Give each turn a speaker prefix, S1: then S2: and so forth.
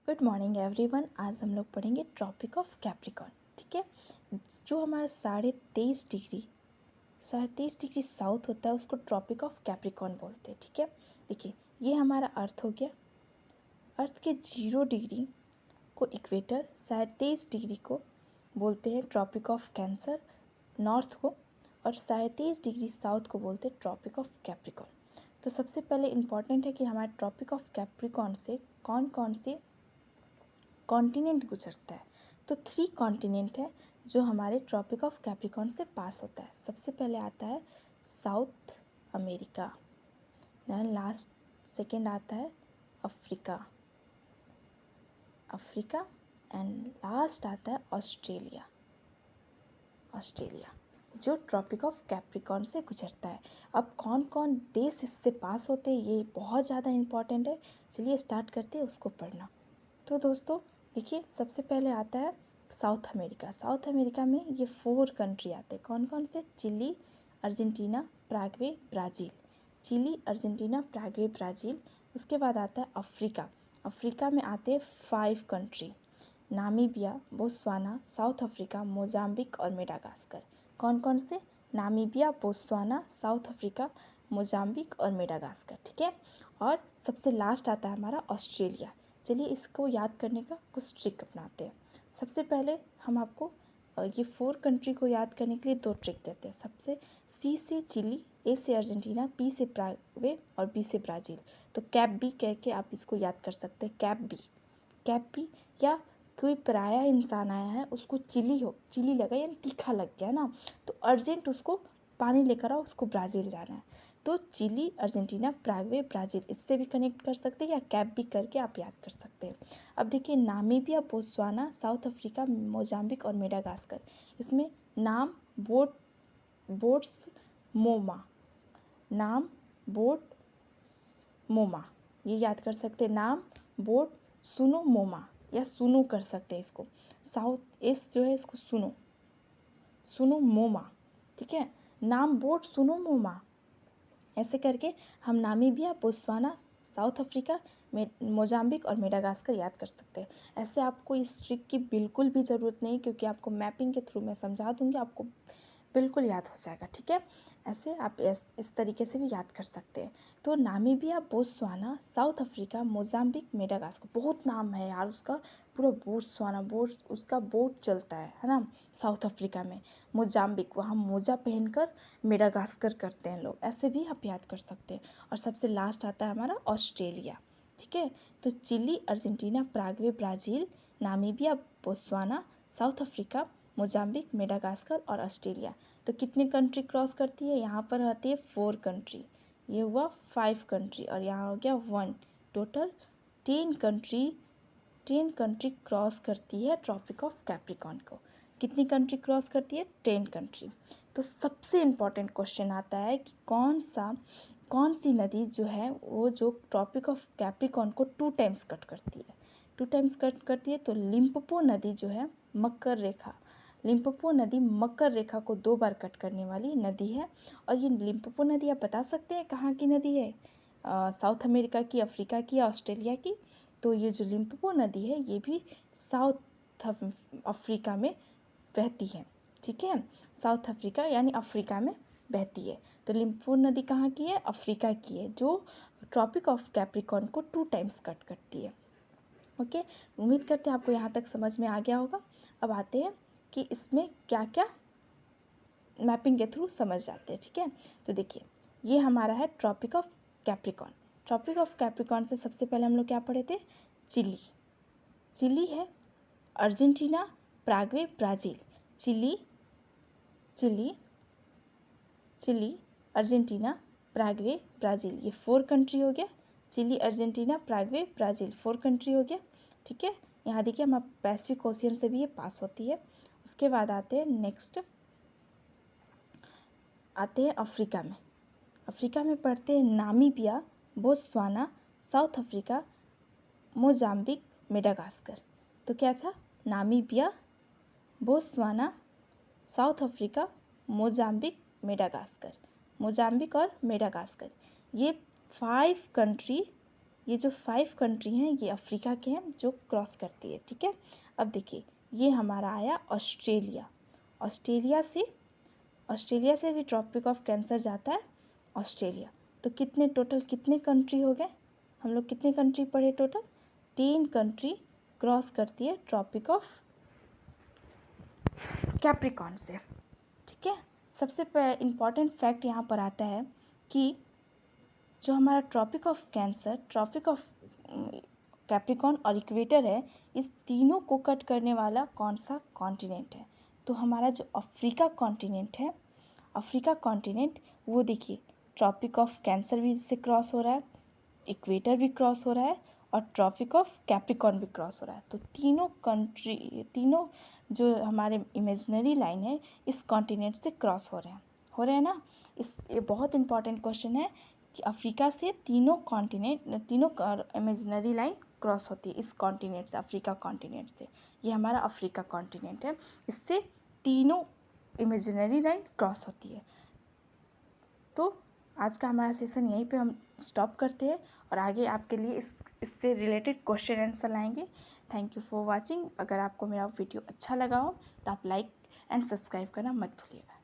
S1: Good morning everyone. आज हम लोग पढ़ेंगे ट्रॉपिक ऑफ कैप्रिकॉर्न। ठीक है, जो हमारा 23.5 डिग्री साउथ होता है उसको ट्रॉपिक ऑफ कैप्रिकॉर्न बोलते हैं। ठीक है, देखिए ये हमारा अर्थ हो गया। अर्थ के 0 डिग्री को इक्वेटर, 23.5 डिग्री को बोलते हैं ट्रॉपिक ऑफ कैंसर नॉर्थ को, और 23.5 डिग्री साउथ को बोलते हैं ट्रॉपिक ऑफ कैप्रिकॉर्न। तो सबसे पहले इम्पॉर्टेंट है कि हमारे ट्रॉपिक ऑफ कैप्रिकॉर्न से कौन कौन से कॉन्टिनेंट गुजरता है। तो 3 कॉन्टिनेंट है जो हमारे ट्रॉपिक ऑफ कैप्रिकॉर्न से पास होता है। सबसे पहले आता है South America, then last second आता है अफ्रीका एंड लास्ट आता है ऑस्ट्रेलिया जो ट्रॉपिक ऑफ कैप्रिकॉर्न से गुजरता है। अब कौन कौन देश इससे पास होते हैं ये बहुत ज़्यादा इम्पॉर्टेंट है। चलिए स्टार्ट करते हैं उसको पढ़ना। तो दोस्तों देखिए, सबसे पहले आता है साउथ अमेरिका। साउथ अमेरिका में ये 4 कंट्री आते हैं। कौन कौन से? Chile, Argentina, Paraguay, Brazil. Chile, Argentina, Paraguay, Brazil. उसके बाद आता है अफ्रीका। अफ्रीका में आते हैं 5 country, Namibia, Botswana, South Africa, Mozambique और मेडागास्कर। कौन कौन से? Namibia, Botswana, South Africa, Mozambique और मेडागास्कर। ठीक है, और सबसे लास्ट आता है हमारा ऑस्ट्रेलिया। चलिए इसको याद करने का कुछ ट्रिक अपनाते हैं। सबसे पहले हम आपको ये 4 कंट्री को याद करने के लिए 2 ट्रिक देते हैं। सबसे सी से चिली, ए से अर्जेंटीना, पी से पैराग्वे और बी से ब्राज़ील। तो कैप बी कह के आप इसको याद कर सकते हैं। कैप बी, या कोई पराया इंसान आया है उसको चिली लगा यानी तीखा लग गया ना, तो अर्जेंट उसको पानी लेकर आओ, उसको ब्राज़ील जाना है। तो चिली, अर्जेंटीना, पैराग्वे, ब्राज़ील, इससे भी कनेक्ट कर सकते हैं या कैप भी करके आप याद कर सकते हैं। अब देखिए Namibia, Botswana, South Africa, Mozambique और मेडागास्कर। इसमें नाम बोट्स मोमा, नाम बोट मोमा, ये याद कर सकते हैं। नाम बोट सुनो मोमा या सुनो कर सकते हैं इसको। साउथ एस जो है इसको सुनो मोमा। ठीक है, नाम बोट सुनो मोमा, ऐसे करके हम Namibia, Botswana, South Africa, Mozambique और मेडागास्कर याद कर सकते हैं। ऐसे आपको इस ट्रिक की बिल्कुल भी ज़रूरत नहीं, क्योंकि आपको मैपिंग के थ्रू मैं समझा दूँगी, आपको बिल्कुल याद हो जाएगा। ठीक है, ऐसे आप इस तरीके से भी याद कर सकते हैं। तो Namibia, Botswana, South Africa, Mozambique, Madagascar, बहुत नाम है यार उसका। पूरा बोत्सवाना, उसका बोट चलता है ना साउथ अफ्रीका में। मोजाम्बिक, वहाँ मोजा पहनकर मेडागास्कर करते हैं लोग, ऐसे भी आप याद कर सकते हैं। और सबसे लास्ट आता है हमारा ऑस्ट्रेलिया। ठीक है, तो Chile, Argentina, Paraguay, Brazil, Namibia, Botswana, South Africa, Mozambique, Madagascar और ऑस्ट्रेलिया। तो कितने कंट्री क्रॉस करती है? यहाँ पर आती है 4 कंट्री, ये हुआ 5 कंट्री और यहाँ हो गया 1। टोटल 10 कंट्री क्रॉस करती है ट्रॉपिक ऑफ कैप्रिकॉर्न को। कितनी कंट्री क्रॉस करती है? 10 कंट्री। तो सबसे इम्पॉर्टेंट क्वेश्चन आता है कि कौन सी नदी जो है वो जो ट्रॉपिक ऑफ कैप्रिकॉर्न को 2 टाइम्स कट करती है। 2 टाइम्स कट करती है। तो लिम्पोपो नदी जो है लिम्पोपो नदी मकर रेखा को 2 बार कट करने वाली नदी है। और ये लिम्पोपो नदी आप बता सकते हैं कहाँ की नदी है? साउथ अमेरिका की, अफ्रीका की या ऑस्ट्रेलिया की? तो ये जो लिम्पोपो नदी है ये भी साउथ अफ्रीका में बहती है। ठीक है, साउथ अफ्रीका यानी अफ्रीका में बहती है। तो लिम्पोपो नदी कहाँ की है? अफ्रीका की है, जो ट्रॉपिक ऑफ कैप्रिकॉर्न को 2 टाइम्स कट करती है। ओके, उम्मीद करते हैं आपको यहाँ तक समझ में आ गया होगा। अब आते हैं कि इसमें क्या क्या मैपिंग के थ्रू समझ जाते हैं। ठीक है, तो देखिए ये हमारा है Tropic of Capricorn. Tropic of Capricorn से सबसे पहले हम लोग क्या पढ़े थे? चिली है, Argentina, Paraguay, Brazil. Chile, Argentina, Paraguay, Brazil, ये 4 कंट्री हो गया। Chile, Argentina, Paraguay, Brazil 4 country हो गया। ठीक है, यहाँ देखिए हम पैसिफिक ओशियन से भी ये पास होती है। उसके बाद आते हैं नेक्स्ट, आते हैं अफ्रीका में पढ़ते हैं Namibia, Botswana, South Africa, Mozambique, Madagascar. तो क्या था? Namibia, Botswana, South Africa, Mozambique और मेडागास्कर, ये 5 कंट्री ये जो 5 कंट्री हैं ये अफ्रीका के हैं जो क्रॉस करती है, ठीक है। अब देखिए ये हमारा आया ऑस्ट्रेलिया। ऑस्ट्रेलिया से भी ट्रॉपिक ऑफ कैंसर जाता है ऑस्ट्रेलिया। तो टोटल कितने कंट्री हो गए, हम लोग कितने कंट्री पढ़े टोटल, 3 कंट्री क्रॉस करती है ट्रॉपिक ऑफ कैप्रिकॉर्न से, ठीक है। सबसे इम्पॉर्टेंट फैक्ट यहाँ पर आता है कि जो हमारा ट्रॉपिक ऑफ कैप्रिकॉर्न और इक्वेटर है, इस तीनों को कट करने वाला कौन सा कॉन्टिनेंट है। तो हमारा जो अफ्रीका कॉन्टिनेंट वो देखिए ट्रॉपिक ऑफ कैंसर भी इससे क्रॉस हो रहा है, इक्वेटर भी क्रॉस हो रहा है और ट्रॉपिक ऑफ कैप्रिकॉर्न भी क्रॉस हो रहा है। तो तीनों जो हमारे इमेजिनरी लाइन है इस कॉन्टिनेंट से क्रॉस हो रहे हैं ना। ये बहुत इंपॉर्टेंट क्वेश्चन है कि अफ्रीका से तीनों इमेजिनरी लाइन क्रॉस होती है इस कॉन्टिनेंट से, अफ्रीका कॉन्टिनेंट से। ये हमारा अफ्रीका कॉन्टिनेंट है, इससे तीनों इमेजिनरी लाइन क्रॉस होती है। तो आज का हमारा सेशन यहीं पे हम स्टॉप करते हैं और आगे आपके लिए इससे रिलेटेड क्वेश्चन आंसर लाएंगे। Thank you for watching. अगर आपको मेरा वीडियो अच्छा लगा हो तो आप लाइक एंड सब्सक्राइब करना मत भूलिएगा।